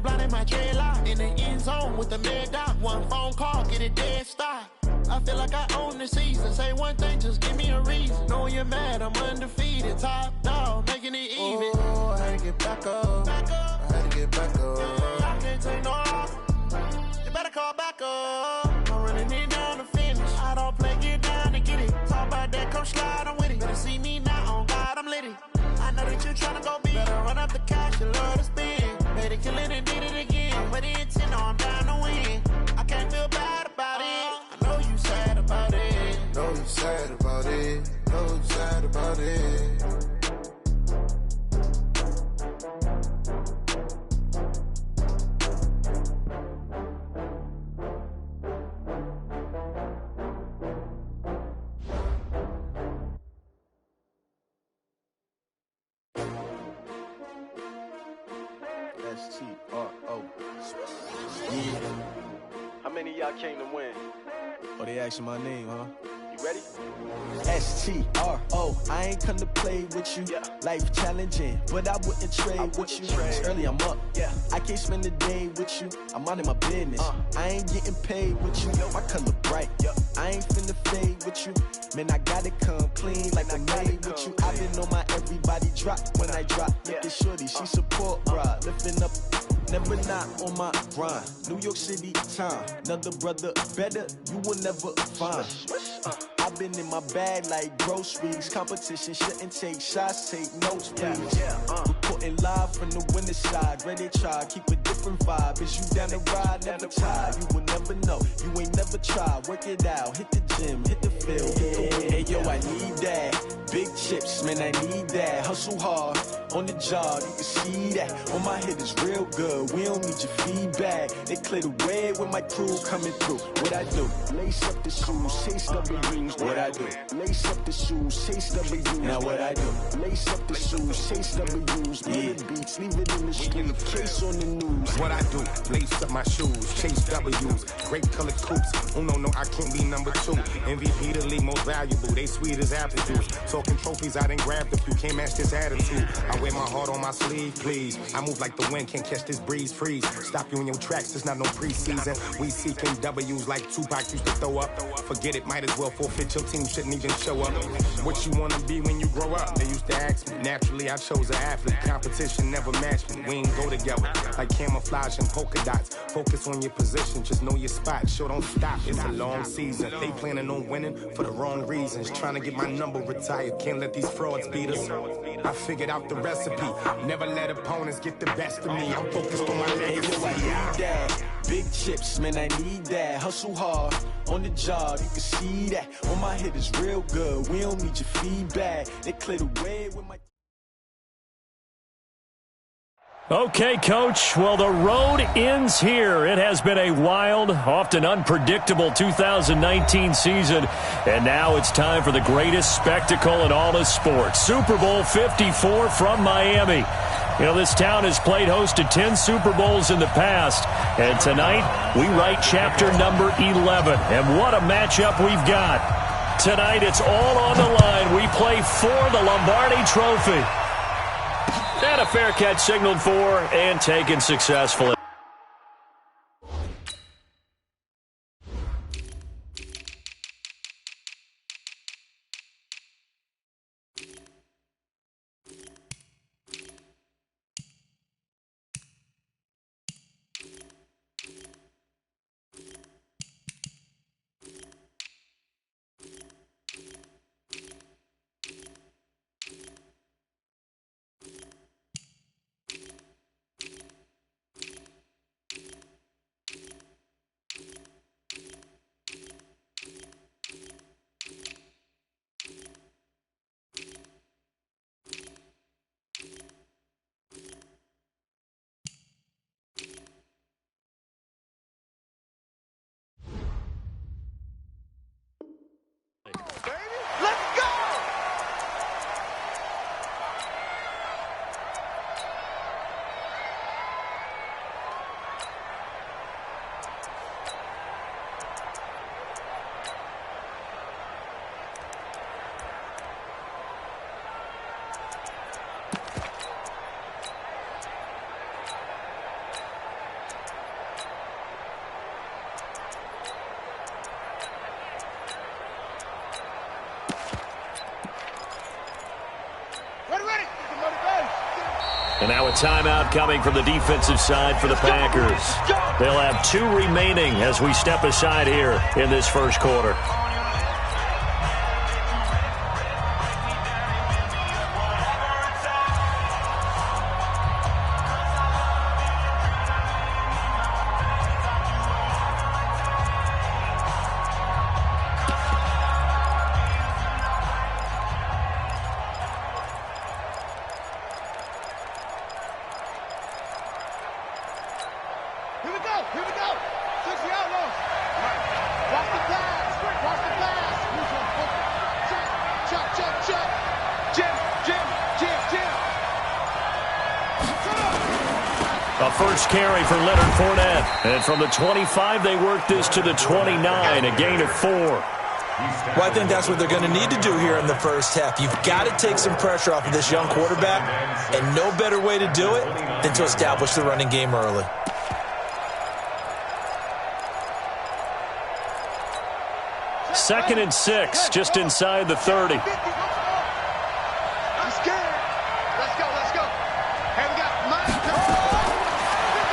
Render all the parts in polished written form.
blind in my dreadlock. In the end zone with the mad dot. One phone call, get a dead stop. I feel like I own the season. Say one thing, just give me a reason. Knowing you're mad, I'm undefeated. Top dog, making it even. Oh, I had to get back up. I had to get back up. I can't take no off. You better call back up. I'm running it down to finish. I don't play, get down to get it. Talk about that, come slide, I'm with it. Better see me now, on God, I'm lit it. I know that you tryna go big. Better run up the cash, you love to spend. Made it, kill it, and did it again. But the intent, no, I'm down to win. I can't feel bad about it. I know you sad about it. Know you sad about it. Know you sad about it. S-T-R-O. Yeah. How many of y'all came to win? Oh, they asking my name, huh? You ready? S-T-R-O. I ain't come to play with you. Yeah. Life challenging, but I wouldn't trade with you. It's early, I'm up. Yeah. I can't spend the day with you. I'm minding my business. I ain't getting paid with you. My color bright. I ain't finna fade with you. Man, I gotta come clean like I made with you. I've been on my everybody drop when I drop. Look at shorty, she support ride. Lifting up, never not on my grind. New York City time. Another brother better, you will never find. I've been in my bag like groceries. Competition shouldn't take shots, take notes, please. Reporting live from the winter side. Ready to try, keep a different vibe. Is you down the ride, never tired. You will never know, you ain't never tried. Work it out, hit the gym, hit the field. Hey yo, I need that. Big chips, man, I need that. Hustle hard, on the job, you can see that. On my head is real good, we don't need your feedback. They clear the way when my crew coming through. What I do? Lace up the shoes, chase W's. What I do? Lace up the shoes, chase W's. Now what I do? Lace up the shoes, chase W's. Yeah. The beats, leave it in the street, case on the news. What I do? Lace up my shoes, chase W's. Great colored coops. Oh no, I can't be number 2. MVP the league most valuable. They sweet as apple juice. Talking trophies, I didn't grab the few. Can't match this attitude. I wear my heart on my sleeve, please. I move like the wind, can't catch this breeze, freeze. Stop you in your tracks, there's not no preseason. We seeking W's like Tupac used to throw up. Forget it, might as well forfeit. Your team shouldn't even show up. What you wanna be when you grow up? They used to ask me. Naturally, I chose an athlete. Competition never matched me. We ain't go together like camouflage and polka dots. Focus on your position, just know your spot. Show don't stop, it's a long season. They planning on winning for the wrong reasons. Trying to get my number retired, can't let these frauds beat us. I figured out the recipe. Never let opponents get the best of me. I'm focused on my legacy. I need that. Big chips, man, I need that. Hustle hard, on the job, you can see that. On my head is real good, we don't need your feedback. They clear the way with my... Okay, Coach. Well, the road ends here. It has been a wild, often unpredictable 2019 season, and now it's time for the greatest spectacle in all of sports. Super Bowl 54 from Miami. You know, this town has played host to 10 Super Bowls in the past, and tonight we write chapter number 11. And what a matchup we've got. Tonight it's all on the line. We play for the Lombardi Trophy. And a fair catch signaled for and taken successfully. And now a timeout coming from the defensive side for the Packers. They'll have 2 remaining as we step aside here in this first quarter. Carry for Leonard Fournette. And from the 25, they work this to the 29, a gain of 4. Well, I think that's what they're going to need to do here in the first half. You've got to take some pressure off of this young quarterback, and no better way to do it than to establish the running game early. Second and 6, just inside the 30.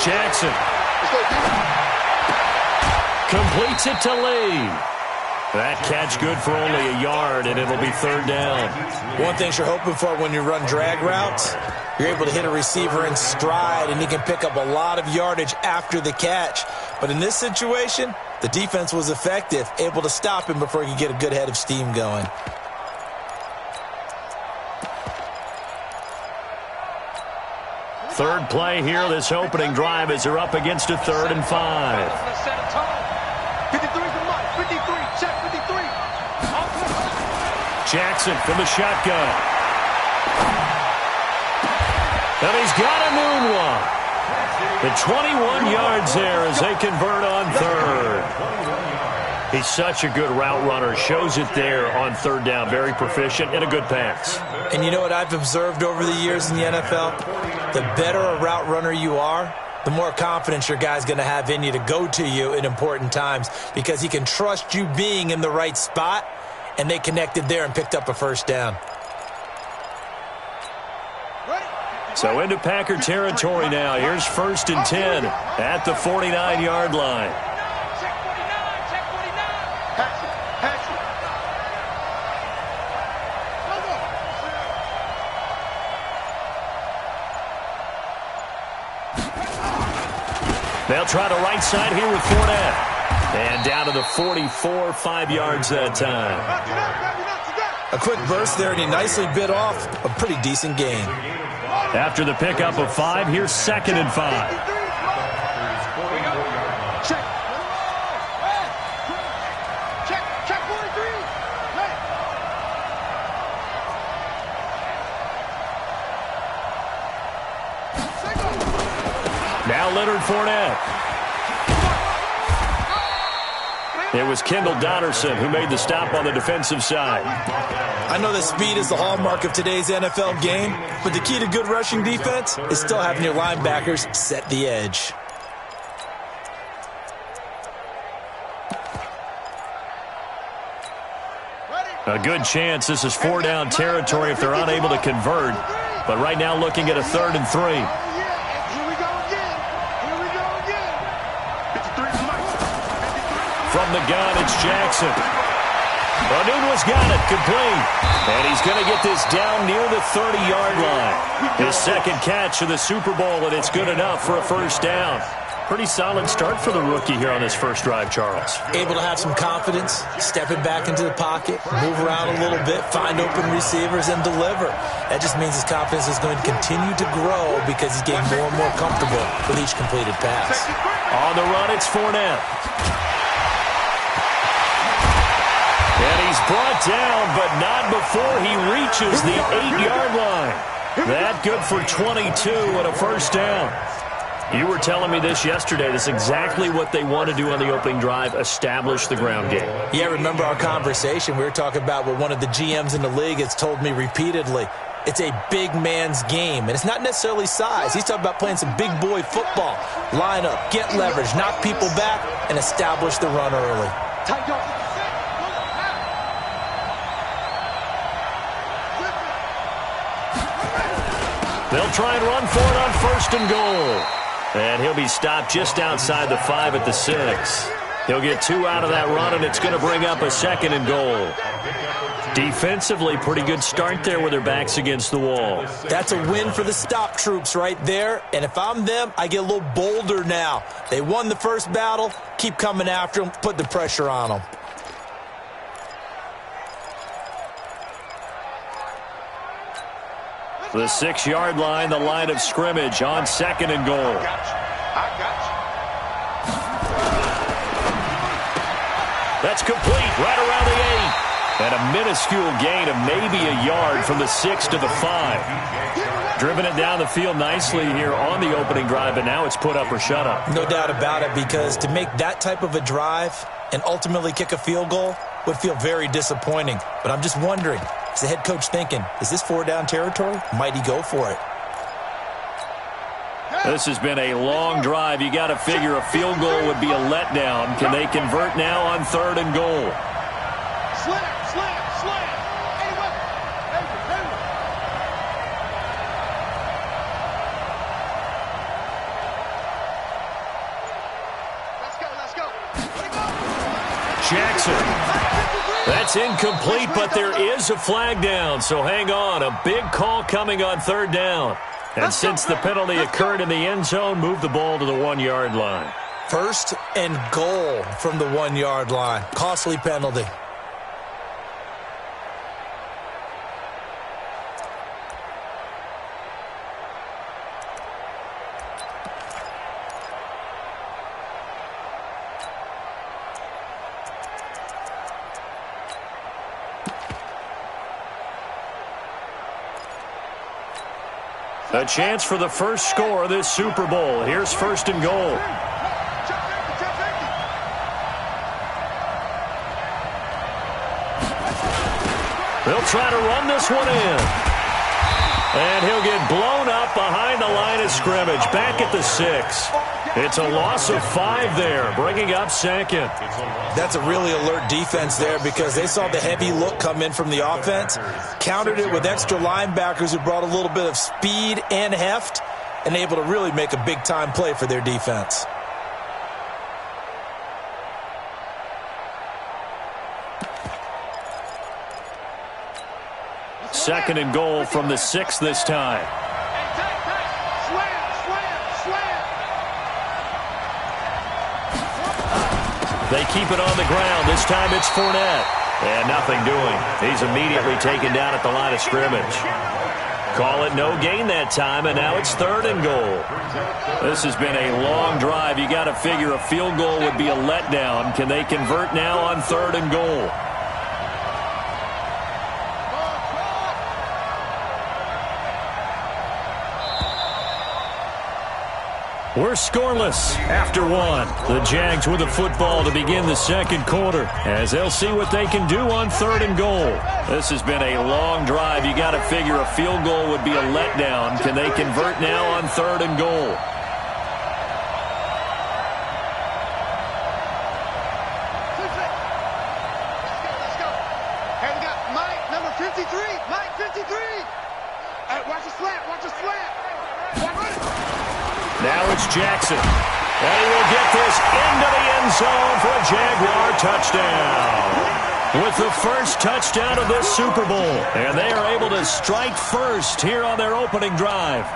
Jackson completes it to Lee. That catch good for only a yard, and it'll be 3rd down. One thing you're hoping for when you run drag routes, you're able to hit a receiver in stride, and he can pick up a lot of yardage after the catch. But in this situation, the defense was effective, able to stop him before he could get a good head of steam going. Third play here, this opening drive, as they're up against a 3rd and 5. 53 for Mike. 53. Check 53. Jackson from the shotgun. And he's got a noon one. The 21 yards there as they convert on 3rd. He's such a good route runner. Shows it there on 3rd down. Very proficient and a good pass. And you know what I've observed over the years in the NFL? The better a route runner you are, the more confidence your guy's going to have in you to go to you in important times, because he can trust you being in the right spot, and they connected there and picked up a 1st down. So into Packer territory now. Here's 1st and 10 at the 49-yard line. They'll try the right side here with Fournette. And down to the 44, 5 yards that time. A quick burst there, and he nicely bit off a pretty decent gain. After the pickup of 5, here's 2nd and 5. Check 43. Now Leonard Fournette. It was Kendall Donnerson who made the stop on the defensive side. I know that speed is the hallmark of today's NFL game, but the key to good rushing defense is still having your linebackers set the edge. A good chance this is 4-down territory if they're unable to convert. But right now looking at a 3rd and 3. From the gun, it's Jackson. O'Neill's got it, complete. And he's going to get this down near the 30-yard line. His 2nd catch of the Super Bowl, and it's good enough for a 1st down. Pretty solid start for the rookie here on this first drive, Charles. Able to have some confidence, stepping back into the pocket, move around a little bit, find open receivers, and deliver. That just means his confidence is going to continue to grow because he's getting more and more comfortable with each completed pass. On the run, it's Fournette. And he's brought down, but not before he reaches the 8-yard line. That good for 22 and a 1st down. You were telling me this yesterday. That's exactly what they want to do on the opening drive, establish the ground game. Yeah, remember our conversation? We were talking about what one of the GMs in the league has told me repeatedly. It's a big man's game, and it's not necessarily size. He's talking about playing some big boy football. Line up, get leverage, knock people back, and establish the run early. Tight up. They'll try and run for it on 1st and goal. And he'll be stopped just outside the 5 at the 6. He'll get 2 out of that run, and it's going to bring up a 2nd and goal. Defensively, pretty good start there with their backs against the wall. That's a win for the stop troops right there. And if I'm them, I get a little bolder now. They won the first battle. Keep coming after them. Put the pressure on them. The 6-yard line, the line of scrimmage on 2nd and goal. That's complete right around the 8. And a minuscule gain of maybe a yard from the 6 to the 5. Driven it down the field nicely here on the opening drive, but now it's put up or shut up. No doubt about it, because to make that type of a drive and ultimately kick a field goal would feel very disappointing. But I'm just wondering, is the head coach thinking, is this 4-down territory? Might he go for it? This has been a long drive. You got to figure a field goal would be a letdown. Can they convert now on 3rd and goal? Slam. Let's go. Jackson. That's incomplete, but there is a flag down, so hang on. A big call coming on 3rd down. And since the penalty occurred in the end zone, move the ball to the 1-yard line. 1st and goal from the 1-yard line. Costly penalty. A chance for the first score of this Super Bowl. Here's 1st and goal. They'll try to run this one in. And he'll get blown up behind the line of scrimmage. Back at the 6. It's a loss of 5 there, bringing up 2nd. That's a really alert defense there, because they saw the heavy look come in from the offense, countered it with extra linebackers who brought a little bit of speed and heft, and able to really make a big-time play for their defense. Second and goal from the 6 this time. They keep it on the ground. This time it's Fournette. And nothing doing. He's immediately taken down at the line of scrimmage. Call it no gain that time, and now it's 3rd and goal. This has been a long drive. You got to figure a field goal would be a letdown. Can they convert now on 3rd and goal? We're scoreless after 1. The Jags with the football to begin the 2nd quarter, as they'll see what they can do on 3rd and goal. This has been a long drive. You got to figure a field goal would be a letdown. Can they convert now on 3rd and goal? Let's go. Hey, we got Mike, number 53. Mike, 53. Watch the slant. Now it's Jackson. And he will get this into the end zone for a Jaguar touchdown. With the first touchdown of this Super Bowl. And they are able to strike first here on their opening drive.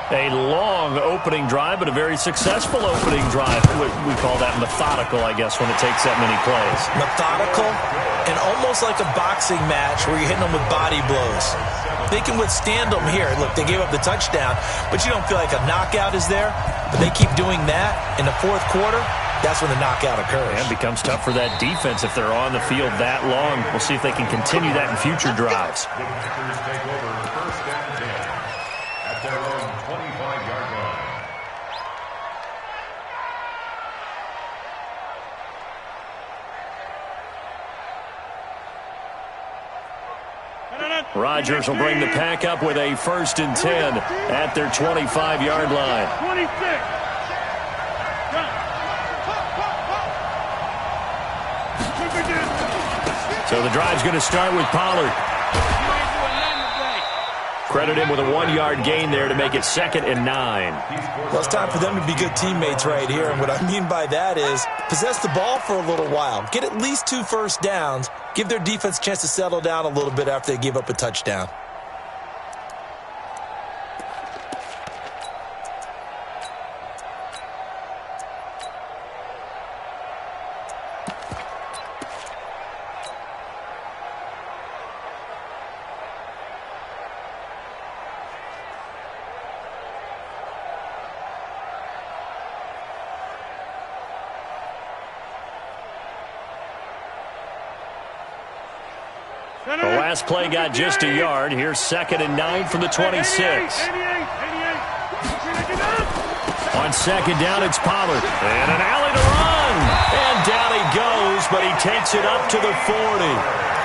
A long opening drive, but a very successful opening drive. We call that methodical, I guess, when it takes that many plays. Methodical and almost like a boxing match where you're hitting them with body blows. They can withstand them here. Look, they gave up the touchdown, but you don't feel like a knockout is there. But they keep doing that in the 4th quarter. That's when the knockout occurs. And it becomes tough for that defense if they're on the field that long. We'll see if they can continue that in future drives. At their own 25-yard line. Rodgers will bring the pack up with a 1st and 10 at their 25-yard line. 26. So the drive's going to start with Pollard. Credit him with a 1-yard gain there to make it 2nd and 9. Well, it's time for them to be good teammates right here. And what I mean by that is possess the ball for a little while. Get at least 2 first downs. Give their defense a chance to settle down a little bit after they give up a touchdown. The last play got just a yard. Here's 2nd and 9 from the 26. On 2nd down, it's Pollard. And an alley to run. And down he goes, but he takes it up to the 40.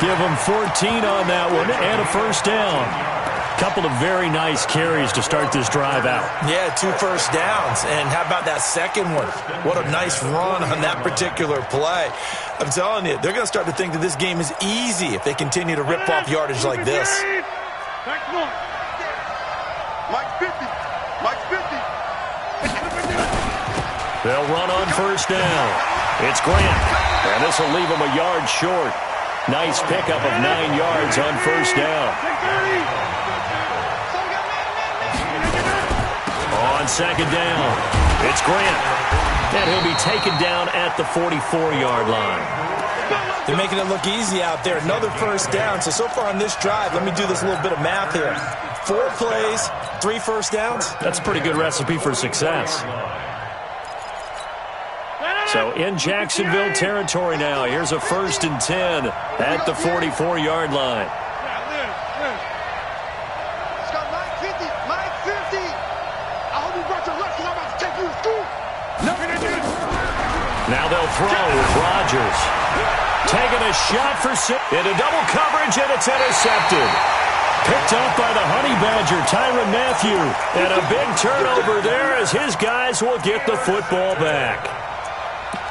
Give him 14 on that one and a first down. Couple of very nice carries to start this drive out. Yeah, 2 first downs. And how about that second one? What a nice run on that particular play. I'm telling you, they're going to start to think that this game is easy if they continue to rip off yardage like this. They'll run on first down. It's Grant. And this will leave him a yard short. Nice pickup of 9 yards on first down. On 2nd down, it's Grant. And he'll be taken down at the 44-yard line. They're making it look easy out there. Another first down. So far on this drive, let me do this little bit of math here. 4 plays, 3 first downs. That's a pretty good recipe for success. So in Jacksonville territory now, here's a 1st and 10 at the 44-yard line. Now they'll throw with Rodgers. Taking a shot for 6. Into double coverage, and it's intercepted. Picked up by the Honey Badger, Tyrann Mathieu. And a big turnover there as his guys will get the football back.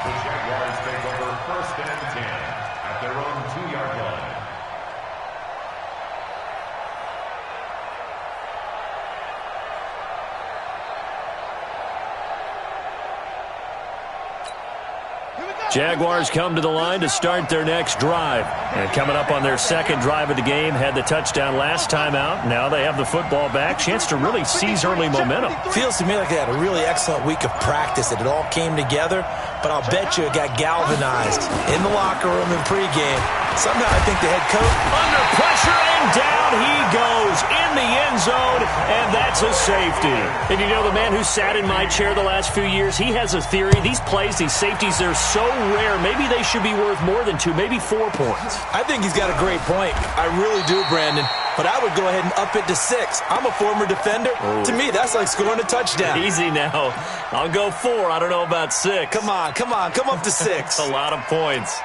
The Jaguars take over 1st and 10 at their own 2-yard line. Jaguars come to the line to start their next drive. And coming up on their 2nd drive of the game, had the touchdown last time out. Now they have the football back. Chance to really seize early momentum. Feels to me like they had a really excellent week of practice. It all came together, but I'll bet you it got galvanized in the locker room in pregame. Somehow I think the head coach, under pressure, and down he goes in the end zone, and that's a safety. And you know, the man who sat in my chair the last few years, he has a theory. These plays, these safeties, they're so rare. Maybe they should be worth more than 2, maybe 4 points. I think he's got a great point. I really do, Brandon. But I would go ahead and up it to 6. I'm a former defender. To me, that's like scoring a touchdown. Easy now. I'll go 4. I don't know about 6. Come on. Come up to 6. A lot of points.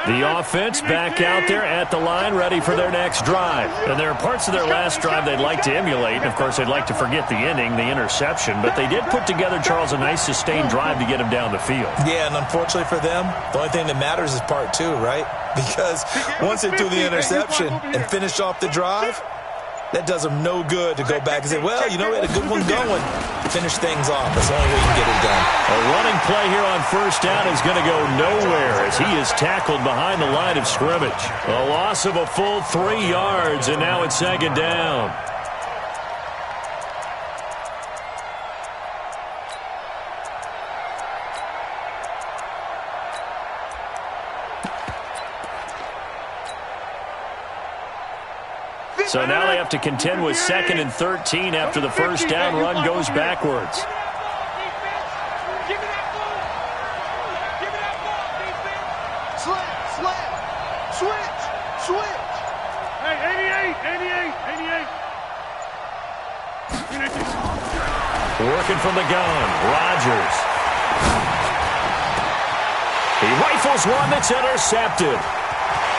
The offense back out there at the line, ready for their next drive. And there are parts of their last drive they'd like to emulate. And, of course, they'd like to forget the ending, the interception. But they did put together, Charles, a nice sustained drive to get him down the field. Yeah, and unfortunately for them, the only thing that matters is part 2, right? Because once they do the interception and finish off the drive, that does them no good to go back and say, well, you know, we had a good one going. Finish things off. That's the only way you can get it done. A running play here on first down is going to go nowhere as he is tackled behind the line of scrimmage. A loss of a full 3 yards, and now it's 2nd down. So now they have to contend with 2nd and 13 after the first down run goes backwards. Switch. Hey, 88. Working from the gun, Rodgers. He rifles one that's intercepted.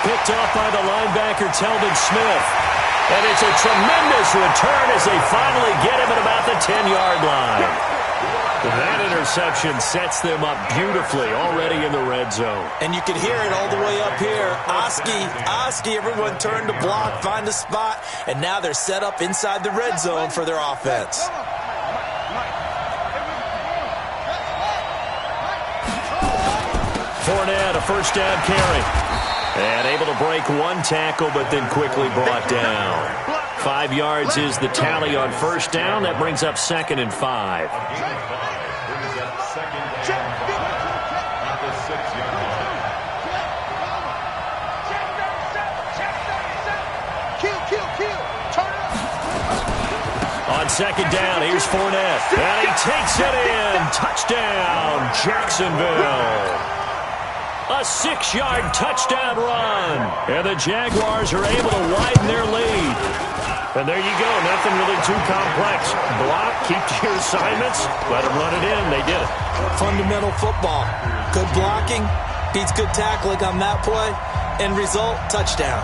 Picked off by the linebacker, Telvin Smith. And it's a tremendous return as they finally get him at about the 10-yard line. That interception sets them up beautifully already in the red zone. And you can hear it all the way up here. Oski, everyone turned to block, find a spot, and now they're set up inside the red zone for their offense. Fournette, a first down carry. And able to break one tackle, but then quickly brought down. 5 yards is the tally on first down. That brings up 2nd and 5. On 2nd down, here's Fournette. And he takes it in. Touchdown, Jacksonville. A 6-yard touchdown run. And the Jaguars are able to widen their lead. And there you go. Nothing really too complex. Block, keep to your assignments, let them run it in. They did it. Fundamental football. Good blocking beats good tackling on that play. End result, touchdown.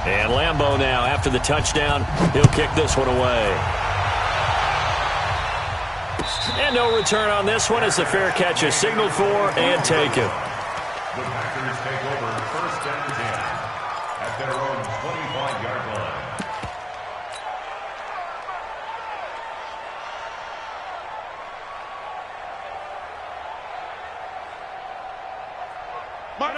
And Lambeau now, after the touchdown, he'll kick this one away. And no return on this one as the fair catch is signaled for and taken. The Packers take over 1st and 10 at their own 25-yard line.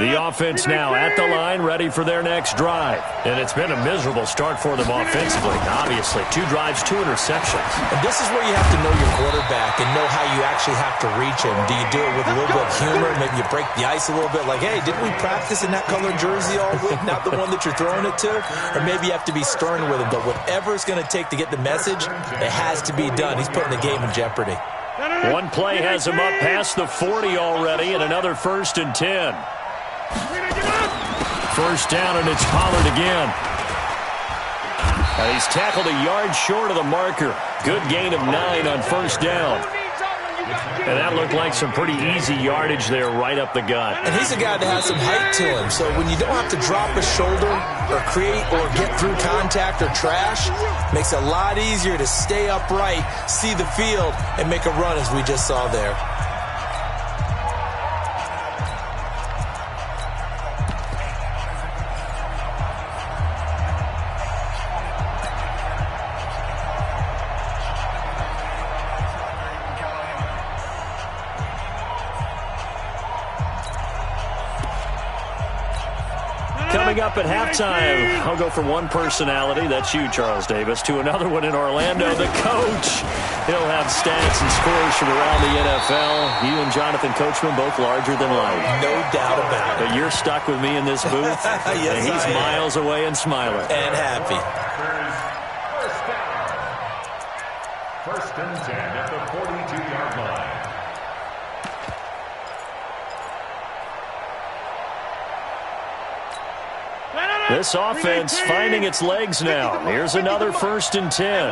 The offense now at the line, ready for their next drive. And it's been a miserable start for them offensively. Obviously, 2 drives, 2 interceptions. And this is where you have to know your quarterback and know how you actually have to reach him. Do you do it with a little bit of humor? Maybe you break the ice a little bit like, hey, didn't we practice in that colored jersey all week? Not the one that you're throwing it to? Or maybe you have to be stern with him. But whatever it's going to take to get the message, it has to be done. He's putting the game in jeopardy. One play has him up past the 40 already, and another 1st and 10. First down, and it's Pollard again. He's tackled a yard short of the marker. Good gain of 9 on first down. And that looked like some pretty easy yardage there right up the gut. And he's a guy that has some height to him. So when you don't have to drop a shoulder or create or get through contact or trash, makes it a lot easier to stay upright, see the field, and make a run as we just saw there. Coming up at halftime, I'll go from one personality, that's you, Charles Davis, to another one in Orlando, the coach. He'll have stats and scores from around the NFL. You and Jonathan Coachman both larger than life. No doubt about it. But you're stuck with me in this booth. Yes, and he's miles away and smiling. And happy. First and 10 at the 42-yard line. This offense finding its legs now. Here's another 1st and 10.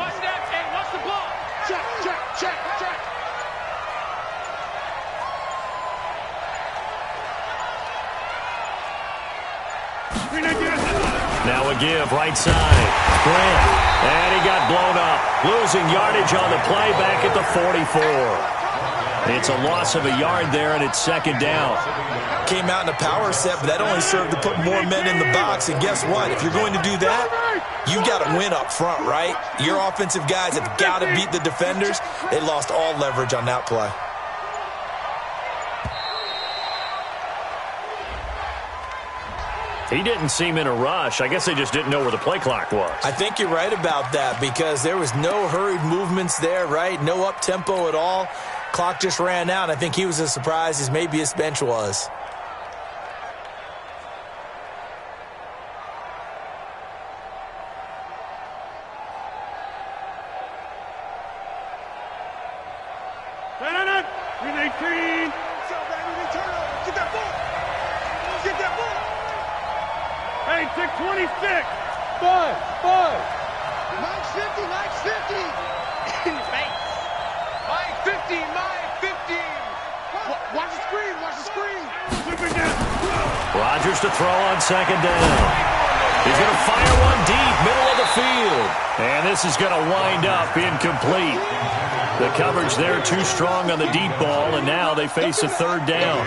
Now a give, right side. Grant. And he got blown up. Losing yardage on the play back at the 44. It's a loss of a yard there, and it's 2nd down. Came out in a power set, but that only served to put more men in the box. And guess what? If you're going to do that, you got to win up front, right? Your offensive guys have got to beat the defenders. They lost all leverage on that play. He didn't seem in a rush. I guess they just didn't know where the play clock was. I think you're right about that because there was no hurried movements there, right? No up-tempo at all. Clock just ran out. I think he was as surprised as maybe his bench was. Hey, 626. 5. 950. 950. My 50. My 50. Watch the screen. Watch the screen. Rodgers to throw on second down. He's going to fire one deep, middle of the field. And this is going to wind up incomplete. The coverage there too strong on the deep ball, and now they face a third down.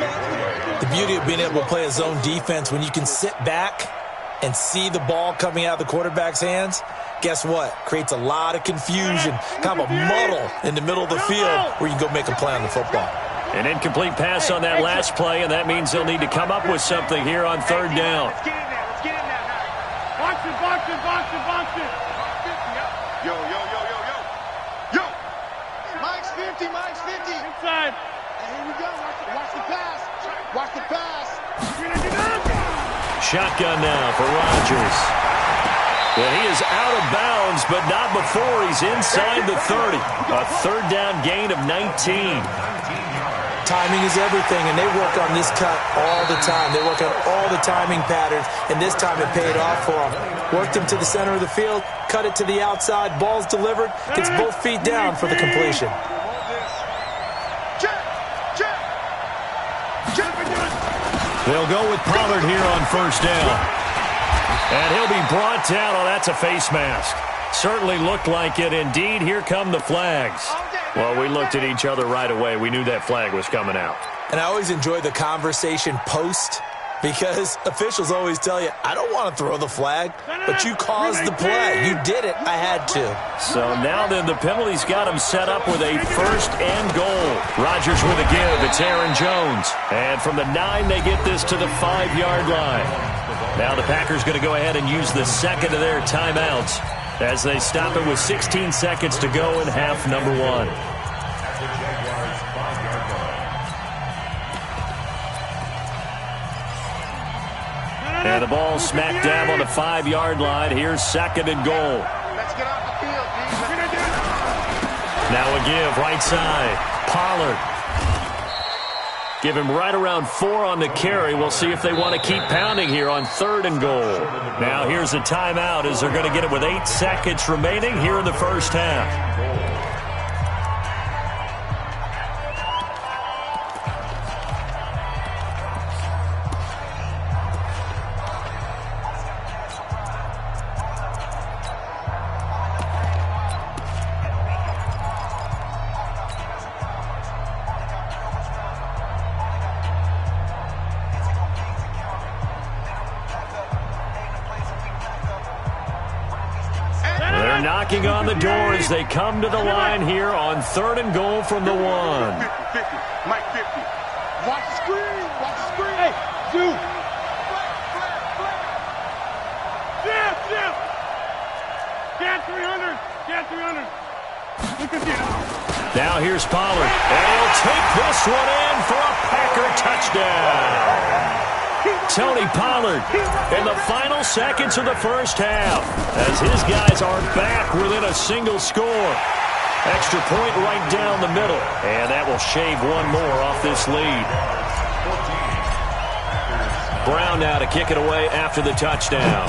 The beauty of being able to play a zone defense when you can sit back and see the ball coming out of the quarterback's hands, guess what? Creates a lot of confusion, kind of a muddle in the middle of the field where you can go make a play on the football. An incomplete pass on that last play, and that means they'll need to come up with something here on third down. Let's get in there. Let's get in there now. Box it, box it, box it, box it. Yo, yo, yo, yo, yo. Yo! Mike's 50, Mike's 50. Inside. Here we go. Watch the pass. Watch the pass. Shotgun now for Rodgers. And he is out of bounds, but not before he's inside the 30. A third down gain of 19. Timing is everything, and they work on this cut all the time. They work on all the timing patterns, and this time it paid off for them. Worked him to the center of the field, cut it to the outside, ball's delivered, gets both feet down for the completion. They'll go with Pollard here on first down. And he'll be brought down. Oh, that's a face mask. Certainly looked like it. Indeed, here come the flags. Well, we looked at each other right away. We knew that flag was coming out. And I always enjoy the conversation post because officials always tell you, I don't want to throw the flag, but you caused the play. You did it. I had to. So now then the penalty's got him set up with a first and goal. Rodgers with a give. It's Aaron Jones. And from the 9, they get this to the 5-yard line. Now the Packers going to go ahead and use the second of their timeouts as they stop it with 16 seconds to go in half number 1. And the ball smack dab on the 5-yard line. Here's second and goal. Let's get off the field, Now a give, right side. Pollard. Give him right around 4 on the carry. We'll see if they want to keep pounding here on third and goal. Now here's a timeout as they're going to get it with 8 seconds remaining here in the first half. Knocking on the door as they come to the line here on third and goal from the 1. 50, 50. Mike 50. Watch the screen. Watch the screen. Hey, dude. Jim. Get 300. Get 300. Look at you. Now here's Pollard. And he'll take this one in for a Packer touchdown. Tony Pollard in the final seconds of the first half as his guys are back within a single score. Extra point right down the middle, and that will shave one more off this lead. Brown now to kick it away after the touchdown.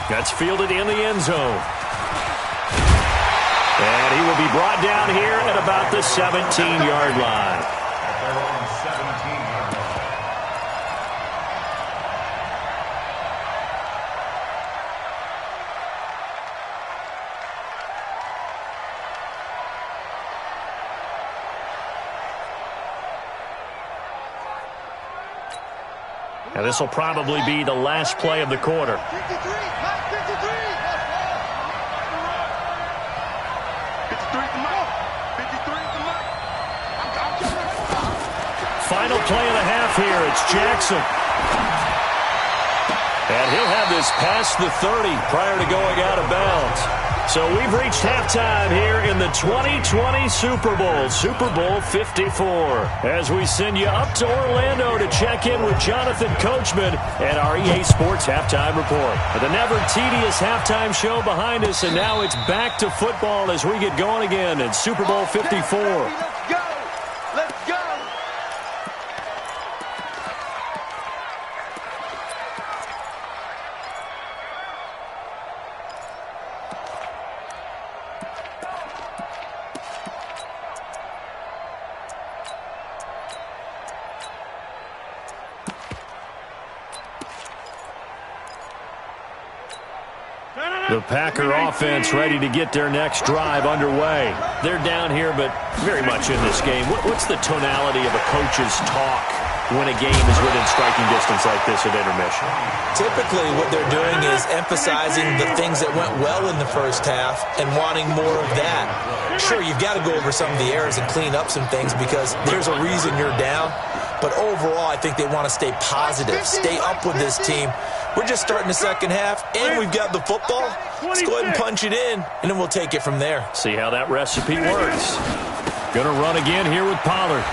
That's fielded in the end zone. And he will be brought down here at about the 17-yard line. Now this will probably be the last play of the quarter. 53. Mike 53. 53 to Mike. 53 to Mike. Final play of the half here. It's Jackson. And he'll have this past the 30 prior to going out of bounds. So we've reached halftime here in the 2020 Super Bowl, Super Bowl 54. As we send you up to Orlando to check in with Jonathan Coachman and our EA Sports Halftime Report. The never-tedious halftime show behind us, and now it's back to football as we get going again in Super Bowl 54. Let's go. Let's go. The Packer offense ready to get their next drive underway. They're down here, but very much in this game. What's the tonality of a coach's talk when a game is within striking distance like this at intermission? Typically, what they're doing is emphasizing the things that went well in the first half and wanting more of that. Sure, you've got to go over some of the errors and clean up some things because there's a reason you're down. But overall, I think they want to stay positive, stay up with this team. We're just starting the second half, and we've got the football. Let's go ahead and punch it in, and then we'll take it from there. See how that recipe works. Going to run again here with Pollard.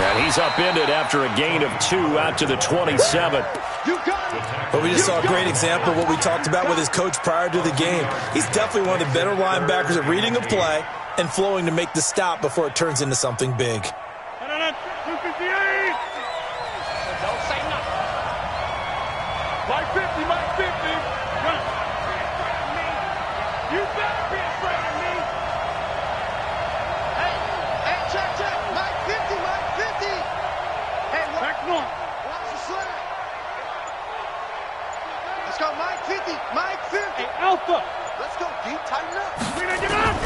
And he's upended after a gain of 2 out to the 27. But we just saw a great example of what we talked about with his coach prior to the game. He's definitely one of the better linebackers at reading a play and flowing to make the stop before it turns into something big. Mike 50, Mike 50. Run. You better be afraid of me. Hey, check. Mike 50, Mike 50. Hey, Back one. watch the slide. Let's go, Mike 50, Mike 50. Hey, Alpha. Let's go, deep, tighten up. We gotta get up.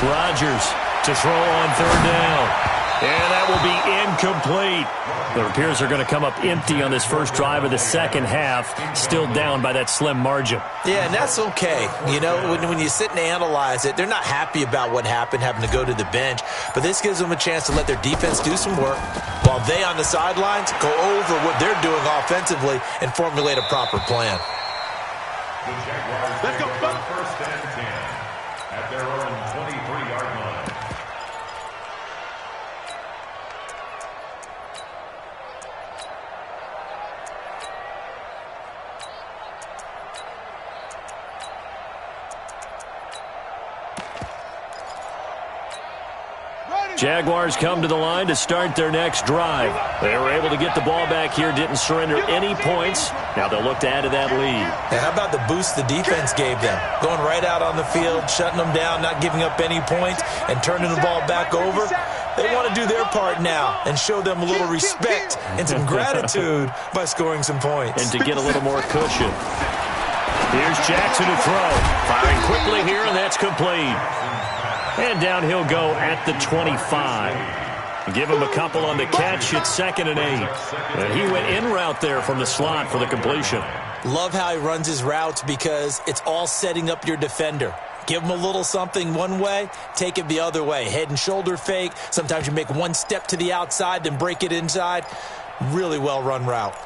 Rodgers to throw on 3rd down. And that will be incomplete. It appears they're going to come up empty on this first drive of the second half, still down by that slim margin. Yeah, and that's okay. You know, when you sit and analyze it, they're not happy about what happened, having to go to the bench. But this gives them a chance to let their defense do some work while they on the sidelines go over what they're doing offensively and formulate a proper plan. The Jaguars Let's go, take over 1st and 10 at their own 23-yard line. Jaguars come to the line to start their next drive. They were able to get the ball back here, didn't surrender any points. Now they'll look to add to that lead. Now, how about the boost the defense gave them? Going right out on the field, shutting them down, not giving up any points, and turning the ball back over. They want to do their part now and show them a little respect and some gratitude by scoring some points. And to get a little more cushion. Here's Jackson to throw. Firing quickly here, and that's complete. And down he'll go at the 25. Give him a couple on the catch. It's 2nd and 8. And he went in route there from the slot for the completion. Love how he runs his routes because it's all setting up your defender. Give him a little something one way, take it the other way. Head and shoulder fake. Sometimes you make one step to the outside, then break it inside. Really well run route.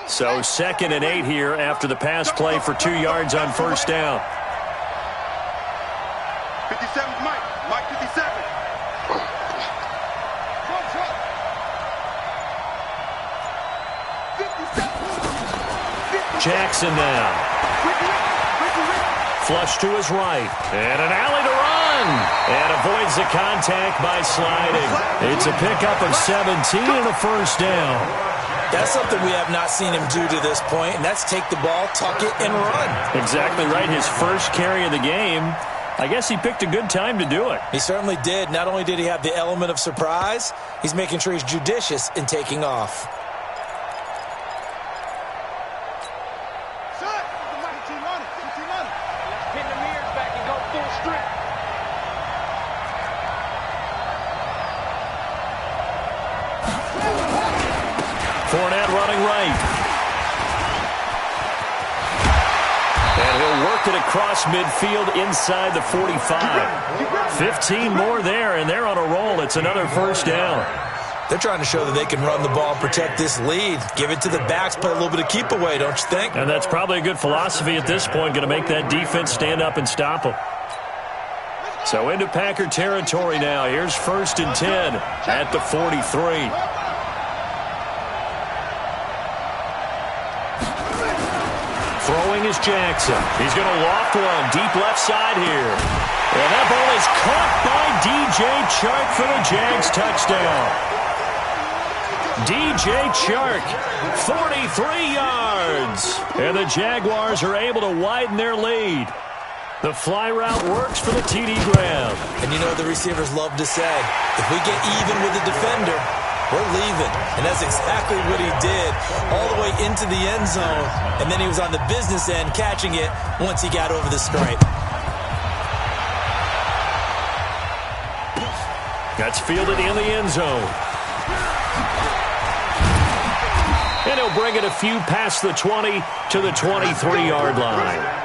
So 2nd and 8 here after the pass play for 2 yards on 1st down. 57, Mike 57. Jackson now. Flush to his right. And an alley to run. And avoids the contact by sliding. It's a pickup of 17 and a 1st down. That's something we have not seen him do to this point, and that's take the ball, tuck it, and run. Exactly right. His first carry of the game. I guess he picked a good time to do it. He certainly did. Not only did he have the element of surprise, he's making sure he's judicious in taking off. Pin the mirrors back and go full strength. Fournette running right. And he'll work it across midfield inside the 45. 15 more there, and they're on a roll. It's another 1st down. They're trying to show that they can run the ball and protect this lead. Give it to the backs, play a little bit of keep away, don't you think? And that's probably a good philosophy at this point, going to make that defense stand up and stop them. So into Packer territory now. Here's 1st and 10 at the 43. Throwing is Jackson. He's going to loft one deep left side here. And that ball is caught by DJ Chark for the Jags touchdown. DJ Chark, 43 yards. And the Jaguars are able to widen their lead. The fly route works for the TD Graham. And you know what the receivers love to say? If we get even with the defender, we're leaving. And that's exactly what he did, all the way into the end zone. And then he was on the business end catching it once he got over the stripe. That's fielded in the end zone. And he'll bring it a few past the 20 to the 23-yard line.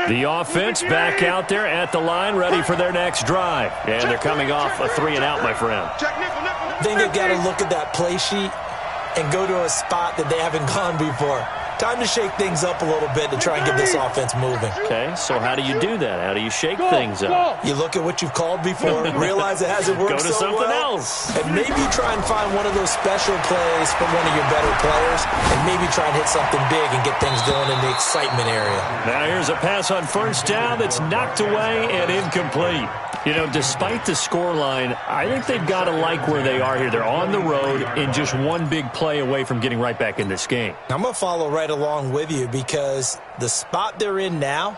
The offense back out there at the line, ready for their next drive. And they're coming off a 3-and-out, my friend. I think they've got to look at that play sheet and go to a spot that they haven't gone before. Time to shake things up a little bit to try and get this offense moving. Okay, so how do you do that? How do you shake things up? You look at what you've called before, realize it hasn't worked so well. Go to something else. And maybe try and find one of those special plays from one of your better players, and maybe try and hit something big and get things going in the excitement area. Now here's a pass on first down that's knocked away and incomplete. You know, despite the scoreline, I think they've got to like where they are here. They're on the road and just one big play away from getting right back in this game. I'm going to follow right along with you because the spot they're in now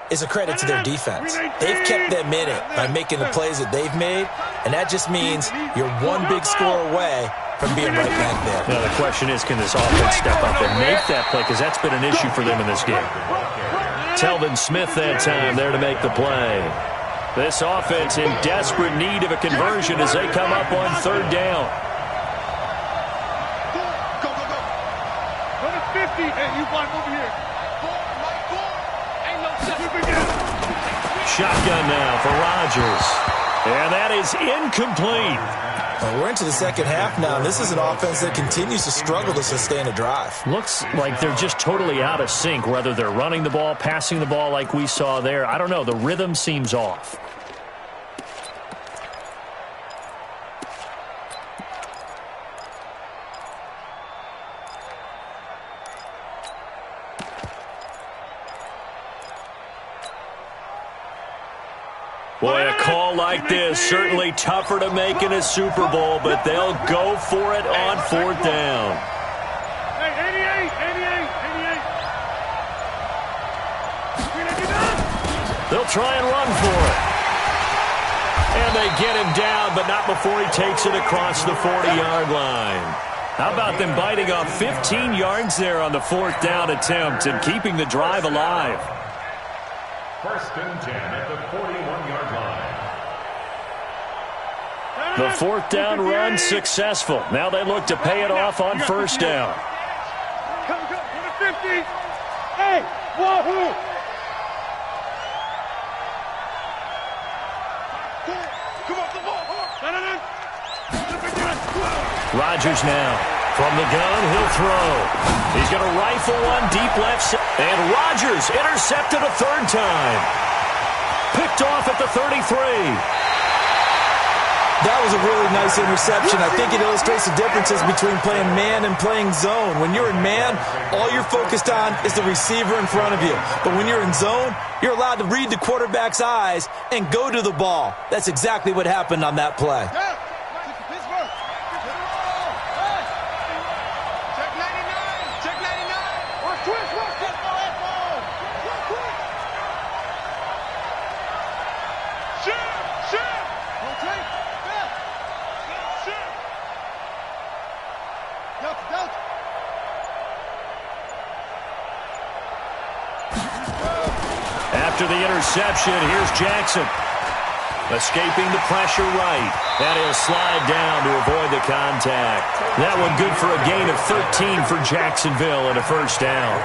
is a credit to their defense. They've kept them in it by making the plays that they've made, and that just means you're one big score away from being right back there. Now the question is, can this offense step up and make that play? Because that's been an issue for them in this game. Telvin Smith that time there to make the play. This offense in desperate need of a conversion as they come up on third down. Go to 50. Hey, you block over here. Ain't no Shotgun now for Rodgers. And that is incomplete. Well, we're into the second half now, and this is an offense that continues to struggle to sustain a drive. Looks like they're just totally out of sync, whether they're running the ball, passing the ball like we saw there. I don't know. The rhythm seems off. Boy, a call like this, certainly tougher to make in a Super Bowl, but they'll go for it on fourth down. Hey, 88. They'll try and run for it. And they get him down, but not before he takes it across the 40-yard line. How about them biting off 15 yards there on the fourth down attempt and keeping the drive alive? First and 10 at the 41-yard line. The fourth down run successful. Now they look to pay it off on first down. Come, to 50. Hey, wahoo! Rodgers now from the gun, he'll throw. He's going to rifle one deep left side. And Rodgers intercepted a third time. Picked off at the 33. That was a really nice interception. I think it illustrates the differences between playing man and playing zone. When you're in man, all you're focused on is the receiver in front of you. But when you're in zone, you're allowed to read the quarterback's eyes and go to the ball. That's exactly what happened on that play. After the interception, here's Jackson. Escaping the pressure right. And he'll slide down to avoid the contact. That one good for a gain of 13 for Jacksonville and a first down.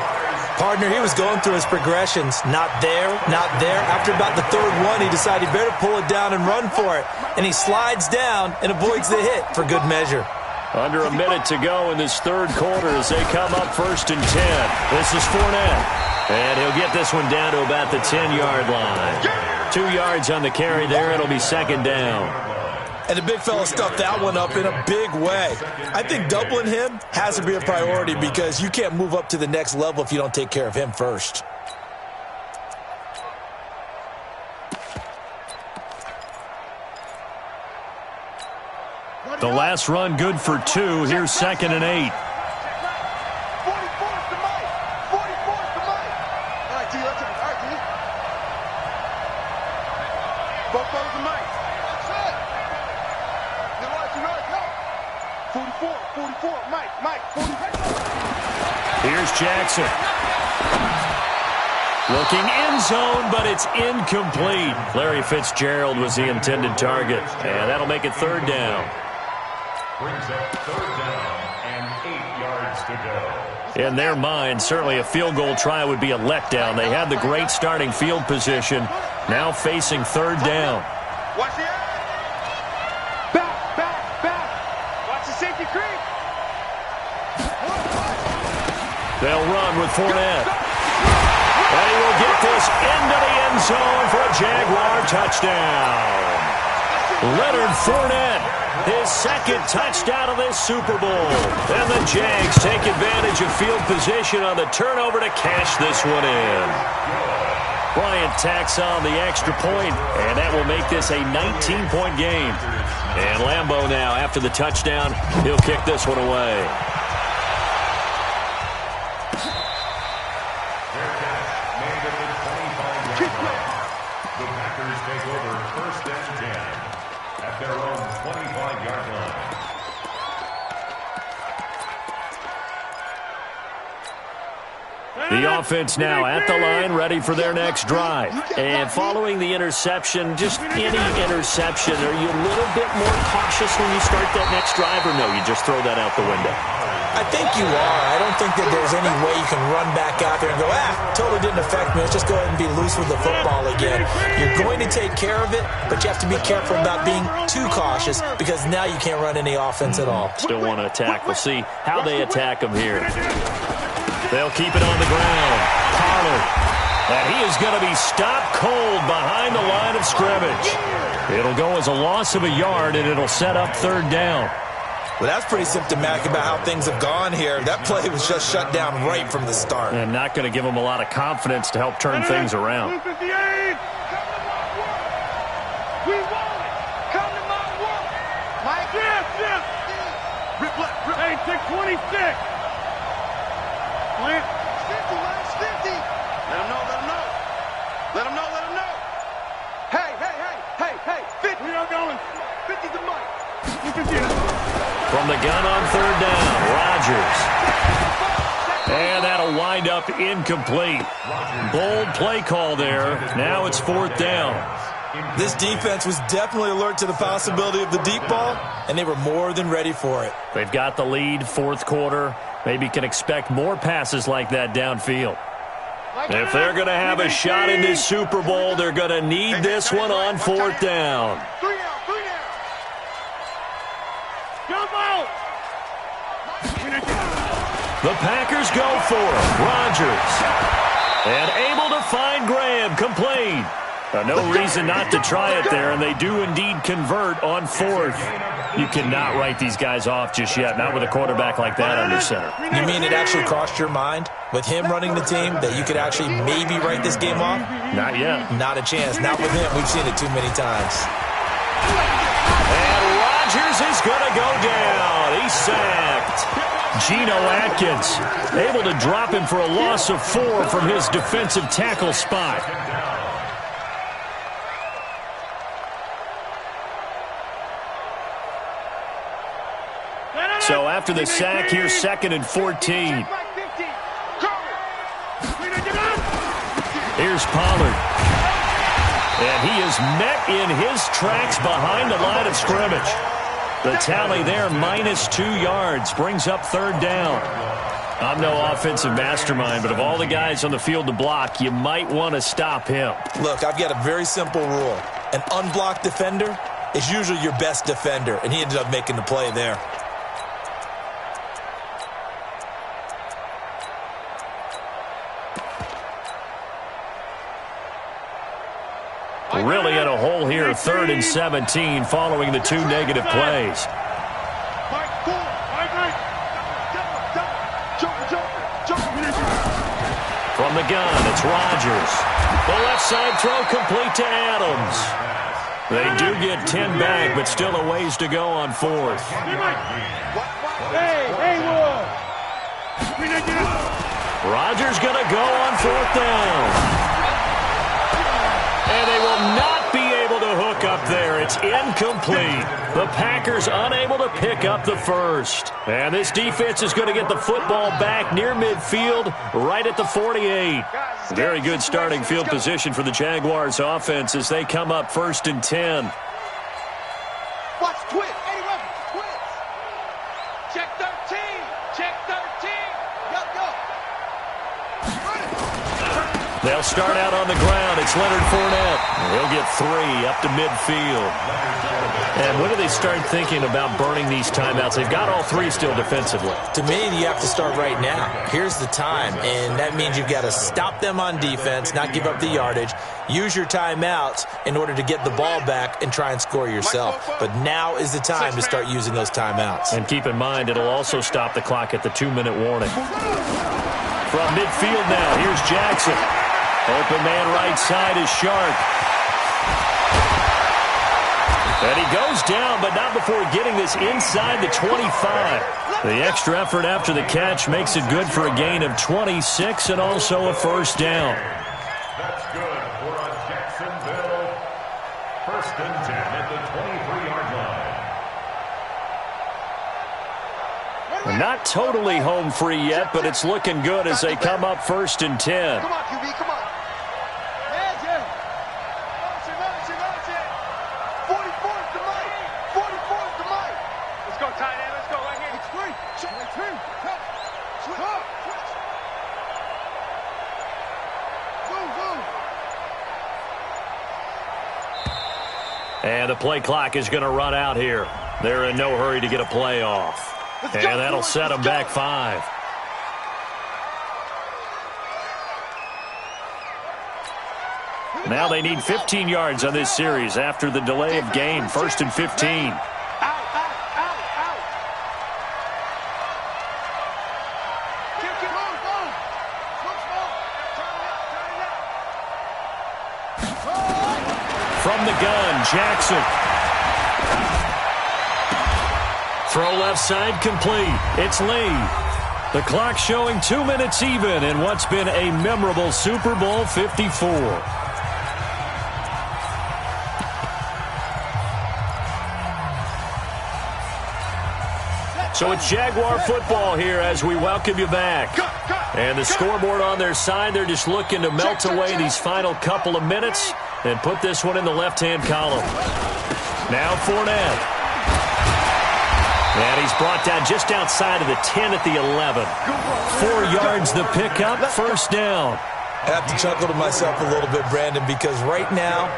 Partner, he was going through his progressions. Not there, not there. After about the third one, he decided he better pull it down and run for it. And he slides down and avoids the hit for good measure. Under a minute to go in this third quarter as they come up first and 10. This is Fournette. And he'll get this one down to about the 10-yard line. 2 yards on the carry there. It'll be second down. And the big fella stuffed that one up in a big way. I think doubling him has to be a priority because you can't move up to the next level if you don't take care of him first. The last run good for 2. Here's 2nd and 8. 44's to Mike. 44's to Mike. All right, D, let's go. All right, D. Both those to Mike. That's it. You're right, go. 44, Mike, 44. Here's Jackson. Looking end zone, but it's incomplete. Larry Fitzgerald was the intended target, and that'll make it 3rd down. Brings up 3rd down and 8 yards to go. In their mind, certainly a field goal try would be a letdown. They had the great starting field position, now facing 3rd down. Watch the eye. Back. Watch the safety creep. They'll run with Fournette. And he will get this into the end zone for a Jaguar touchdown. Leonard Fournette, his 2nd touchdown of this Super Bowl. And the Jags take advantage of field position on the turnover to cash this one in. Bryant tacks on the extra point, and that will make this a 19-point game. And Lambeau now, after the touchdown, he'll kick this one away. The Packers take over 1st and 10 at their own 25-yard line. The offense now at the line, ready for their next drive. And following the interception, just any interception, are you a little bit more cautious when you start that next drive, or no, you just throw that out the window? I think you are. I don't think that there's any way you can run back out there and go, totally didn't affect me. Let's just go ahead and be loose with the football again. You're going to take care of it, but you have to be careful about being too cautious because now you can't run any offense at all. Still want to attack. We'll see how they attack them here. They'll keep it on the ground. Pollard. And he is going to be stopped cold behind the line of scrimmage. It'll go as a loss of a yard, and it'll set up 3rd down. Well, that's pretty symptomatic about how things have gone here. That play was just shut down right from the start. And not going to give them a lot of confidence to help turn things around. We want it. Come to my work. Mike. Yes. Rip left. Hey, 626. Plant. 50, Mike, 50. Let him know. Hey. 50. We are going. 50 to Mike. You can see it. From the gun on 3rd down, Rodgers. And that'll wind up incomplete. Bold play call there. Now it's 4th down. This defense was definitely alert to the possibility of the deep ball, and they were more than ready for it. They've got the lead, 4th quarter. Maybe can expect more passes like that downfield. If they're going to have a shot in this Super Bowl, they're going to need this one on 4th down. 3 down. Jump out. The Packers go for it. Rodgers. And able to find Graham. Complete. No reason not to try it there, and they do indeed convert on 4th. You cannot write these guys off just yet, not with a quarterback like that under center. You mean it actually crossed your mind with him running the team that you could actually maybe write this game off? Not yet. Not a chance. Not with him. We've seen it too many times. And Rodgers is going to go down. He's sacked. Geno Atkins able to drop him for a loss of 4 from his defensive tackle spot. So after the sack, here's 2nd and 14. Here's Pollard. And he is met in his tracks behind the line of scrimmage. The tally there, -2 yards, brings up 3rd down. I'm no offensive mastermind, but of all the guys on the field to block, you might want to stop him. Look, I've got a very simple rule. An unblocked defender is usually your best defender, and he ended up making the play there. Really in a hole here here, 3rd and 17, following the 2 negative plays. From the gun, it's Rodgers. The left side throw complete to Adams. They do get 10 back, but still a ways to go on 4th. Rodgers going to go on 4th down. And they will not be able to hook up there. It's incomplete. The Packers unable to pick up the first. And this defense is going to get the football back near midfield, right at the 48. Very good starting field position for the Jaguars offense as they come up 1st and 10. Watch twist. Eddie Weber, twist. Check 13. Check 13. Yo. They'll start out on the ground. It's Leonard Fournette. He'll get 3 up to midfield. And when do they start thinking about burning these timeouts? They've got all 3 still defensively. To me, you have to start right now. Here's the time, and that means you've got to stop them on defense, not give up the yardage, use your timeouts in order to get the ball back and try and score yourself. But now is the time to start using those timeouts. And keep in mind, it'll also stop the clock at the 2-minute warning. From midfield now, here's Jackson. Open man right side is Sharp. And he goes down, but not before getting this inside the 25. The extra effort after the catch makes it good for a gain of 26 and also a 1st down. That's good for a Jacksonville 1st and 10 at the 23-yard line. And not totally home free yet, but it's looking good as they come up 1st and 10. Come on, QB, come on. 44's the mic. 44's the mic. Let's go, tight end. Let's go right here. It's free. Switch. And the play clock is going to run out here. They're in no hurry to get a play off. And that'll set them back 5. Now they need 15 yards on this series after the delay of game. 1st and 15. From the gun, Jackson. Throw left side complete. It's Lee. The clock showing 2 minutes even in what's been a memorable Super Bowl 54. So it's Jaguar football here as we welcome you back. And the scoreboard on their side, they're just looking to melt away these final couple of minutes and put this one in the left-hand column. Now Fournette. And he's brought down just outside of the 10 at the 11. 4 yards the pickup, 1st down. I have to chuckle to myself a little bit, Brandon, because right now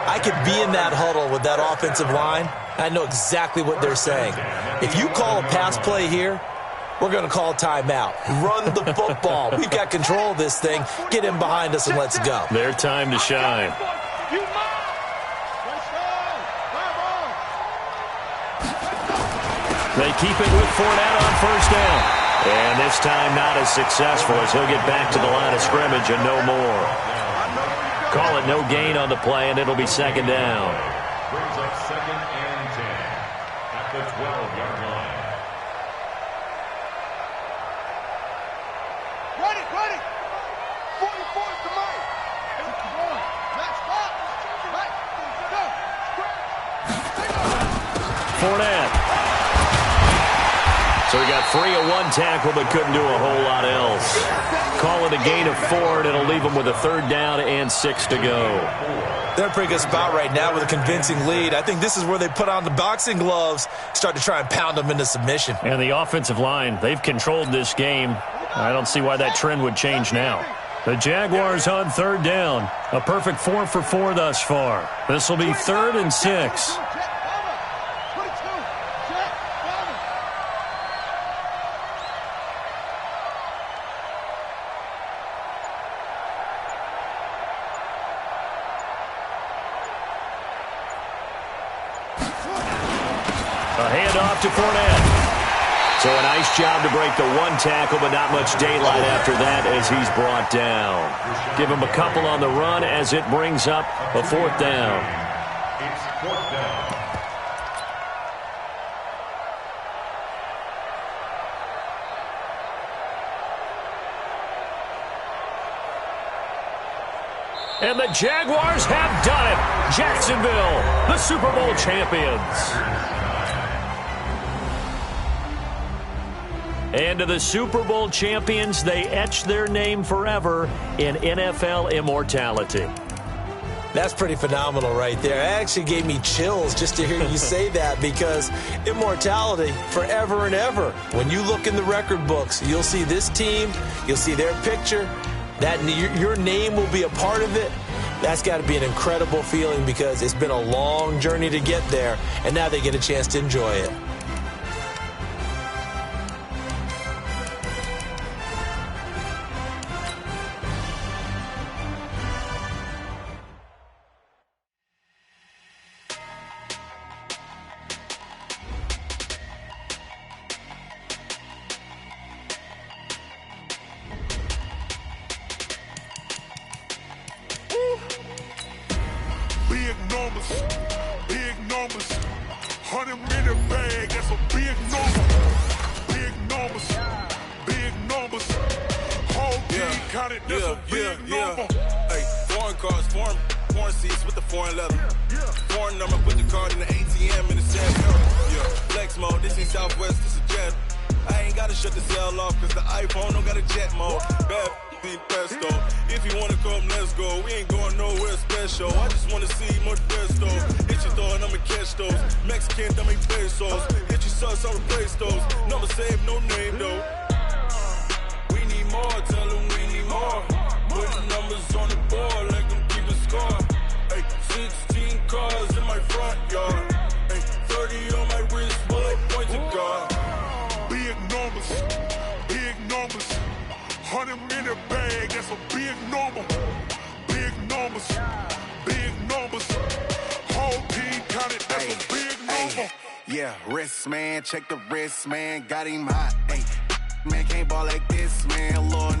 I could be in that huddle with that offensive line. I know exactly what they're saying. If you call a pass play here, we're going to call a timeout. Run the football. We've got control of this thing. Get in behind us and let's go. Their time to shine. They keep it with Fournette on 1st down. And this time not as successful as he'll get back to the line of scrimmage and no more. Call it no gain on the play, and it'll be 2nd down. Brings up 2nd and 10 at the 12-yard line. Ready. 44's the mic. Fournette. So he got 3 on 1 tackle, but couldn't do a whole lot else. Call it a gain of 4, and it'll leave him with a 3rd down and 6 to go. They're in a pretty good spot right now with a convincing lead. I think this is where they put on the boxing gloves, start to try and pound them into submission. And the offensive line, they've controlled this game. I don't see why that trend would change now. The Jaguars on 3rd down. A perfect 4 for 4 thus far. This will be 3rd and 6. A handoff to Fournette. So a nice job to break the one tackle, but not much daylight after that as he's brought down. Give him a couple on the run as it brings up a 4th down. It's 4th down. And the Jaguars have done it. Jacksonville, the Super Bowl champions. And to the Super Bowl champions, they etch their name forever in NFL immortality. That's pretty phenomenal right there. It actually gave me chills just to hear you say that, because immortality forever and ever. When you look in the record books, you'll see this team, you'll see their picture, that your name will be a part of it. That's got to be an incredible feeling, because it's been a long journey to get there, and now they get a chance to enjoy it. Big numbers, 100-minute bag, that's a big number. Big numbers, whole team counted, that's a big number. Hey, foreign cars, foreign seats with the foreign leather. Foreign number, put the card in the ATM in the Sandville. Yeah, flex mode, this ain't Southwest, this is jet. I ain't gotta shut the cell off, cause the iPhone don't got a jet mode. Bad pesto. If you wanna come, let's go. We ain't going nowhere special. I just wanna see more pesto. Hit your door and I'ma catch those. Mexican, dummy pesos. Hit your sus, I'll replace those. Number saved, no name though. We need more, tell them we need more. Put the numbers on the board, let them keep the score. Hey, 16 cars in my front yard. Hey, 30 on my wrist, bullet point to God. Big numbers, 100-minute bag, that's a big number. Big numbers, whole team counted, that's a big number. Yeah, wrist, man, check the wrist, man, got him hot. Hey, man, can't ball like this, man, Lord.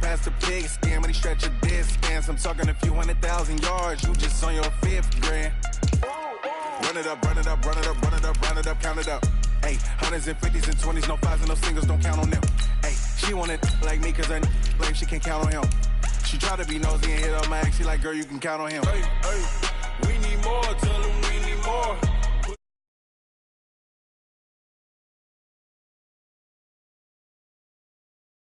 Pass the pig skin, but he stretch a distance. I'm talking a few 100,000 yards, you just on your 5th grand. Run it up, count it up. Hey, 100s and 50s and 20s, no 5s and no singles, don't count on them. Hey, she want it like me, cause her like she can't count on him. She try to be nosy and hit up my ex, she like, girl, you can count on him. Hey, we need more, tell